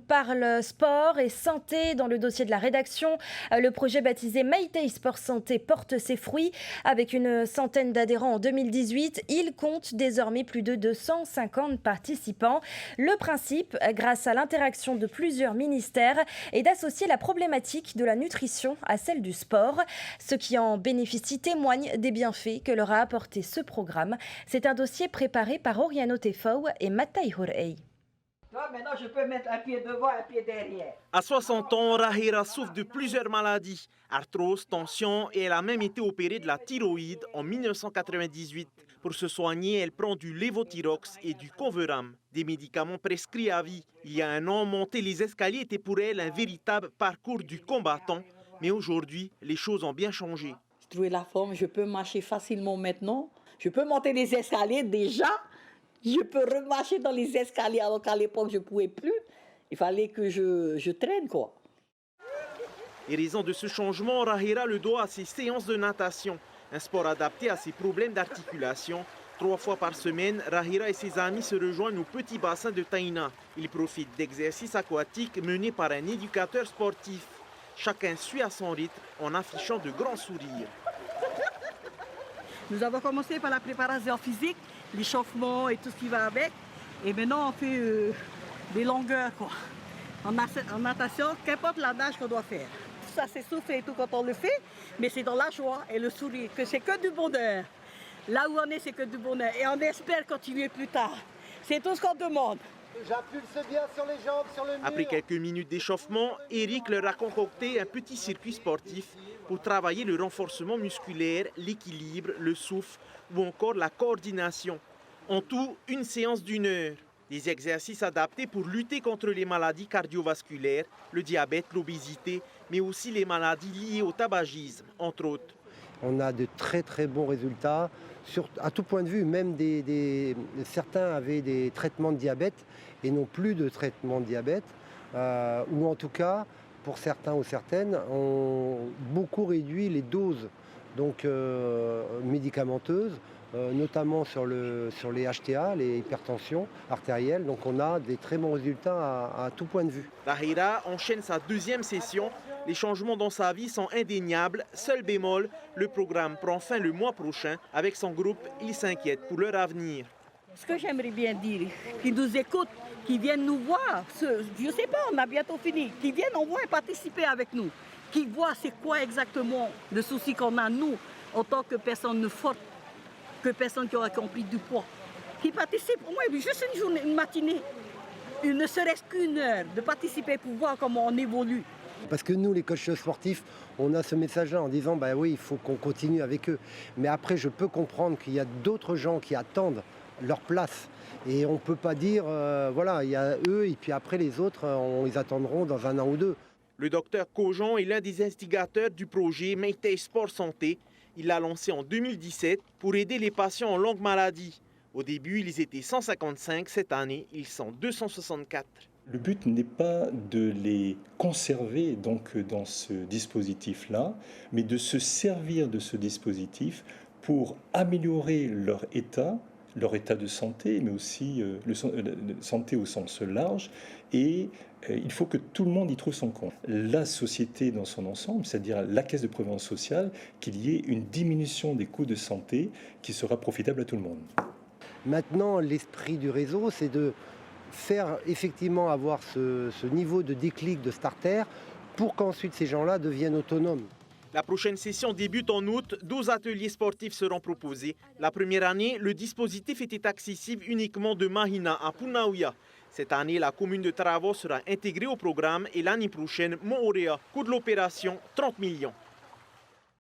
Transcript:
parle sport et santé dans le dossier de la rédaction. Le projet baptisé Meitei Sport Santé porte ses fruits. Avec une centaine d'adhérents en 2018, il compte désormais plus de 250 participants. Le principe, grâce à l'interaction de plusieurs ministères, est d'associer la problématique de la nutrition à celle du sport. Ceux qui en bénéficient témoignent des bienfaits que leur a apporté ce programme. C'est un dossier préparé par Oriano Tefau et Matai Horei. Maintenant, je peux mettre un pied devant et un pied derrière. À 60 ans, Rahira souffre de plusieurs maladies, arthrose, tension, et elle a même été opérée de la thyroïde en 1998. Pour se soigner, elle prend du Levothyrox et du Converam, des médicaments prescrits à vie. Il y a un an, monter les escaliers était pour elle un véritable parcours du combattant. Mais aujourd'hui, les choses ont bien changé. J'ai trouvé la forme, je peux marcher facilement maintenant. Je peux monter les escaliers déjà. Je peux remarcher dans les escaliers alors qu'à l'époque, je ne pouvais plus. Il fallait que je traîne, quoi. Et raison de ce changement, Rahira le doit à ses séances de natation, un sport adapté à ses problèmes d'articulation. 3 fois par semaine, Rahira et ses amis se rejoignent au petit bassin de Taïna. Ils profitent d'exercices aquatiques menés par un éducateur sportif. Chacun suit à son rythme en affichant de grands sourires. Nous avons commencé par la préparation physique, l'échauffement et tout ce qui va avec. Et maintenant, on fait des longueurs, quoi. En natation, qu'importe la nage qu'on doit faire. Ça s'essouffle et tout quand on le fait, mais c'est dans la joie et le sourire, que c'est que du bonheur. Là où on est, c'est que du bonheur. Et on espère continuer plus tard. C'est tout ce qu'on demande. J'impulse bien sur les jambes, sur le mur. Après quelques minutes d'échauffement, Eric leur a concocté un petit circuit sportif pour travailler le renforcement musculaire, l'équilibre, le souffle ou encore la coordination. En tout, une séance d'1 heure. Des exercices adaptés pour lutter contre les maladies cardiovasculaires, le diabète, l'obésité, mais aussi les maladies liées au tabagisme, entre autres. On a de très très bons résultats, à tout point de vue. Même certains avaient des traitements de diabète et n'ont plus de traitement de diabète, ou en tout cas, pour certains ou certaines, ont beaucoup réduit les doses donc, médicamenteuses, notamment sur les HTA, les hypertensions artérielles. Donc on a des très bons résultats à tout point de vue. Rahira enchaîne sa 2e session. Les changements dans sa vie sont indéniables. Seul bémol, le programme prend fin le mois prochain. Avec son groupe, il s'inquiète pour leur avenir. Ce que j'aimerais bien dire, qu'ils nous écoutent, qu'ils viennent nous voir. Je ne sais pas, on a bientôt fini. Qu'ils viennent au moins participer avec nous. Qu'ils voient c'est quoi exactement le souci qu'on a, nous, en tant que personnes fortes, que personnes qui ont accompli du poids. Qu'ils participent au moins juste une journée, une matinée, ne serait-ce qu'1 heure, de participer pour voir comment on évolue. Parce que nous, les coachs sportifs, on a ce message-là en disant bah oui, il faut qu'on continue avec eux. Mais après, je peux comprendre qu'il y a d'autres gens qui attendent leur place. Et on ne peut pas dire, voilà, il y a eux et puis après les autres, on les attendront dans 1 an ou 2. Le docteur Cojon est l'un des instigateurs du projet Meitei Sport Santé. Il l'a lancé en 2017 pour aider les patients en longue maladie. Au début, ils étaient 155. Cette année, ils sont 264. Le but n'est pas de les conserver donc dans ce dispositif-là, mais de se servir de ce dispositif pour améliorer leur état de santé, mais aussi santé au sens large. Et il faut que tout le monde y trouve son compte. La société dans son ensemble, c'est-à-dire la caisse de prévoyance sociale, qu'il y ait une diminution des coûts de santé qui sera profitable à tout le monde. Maintenant, l'esprit du réseau, c'est de faire effectivement avoir ce niveau de déclic de starter pour qu'ensuite ces gens-là deviennent autonomes. La prochaine session débute en août. 12 ateliers sportifs seront proposés. La première année, le dispositif était accessible uniquement de Mahina à Punaouia. Cette année, la commune de Taravao sera intégrée au programme et l'année prochaine, Moorea. Coût de l'opération, 30 millions.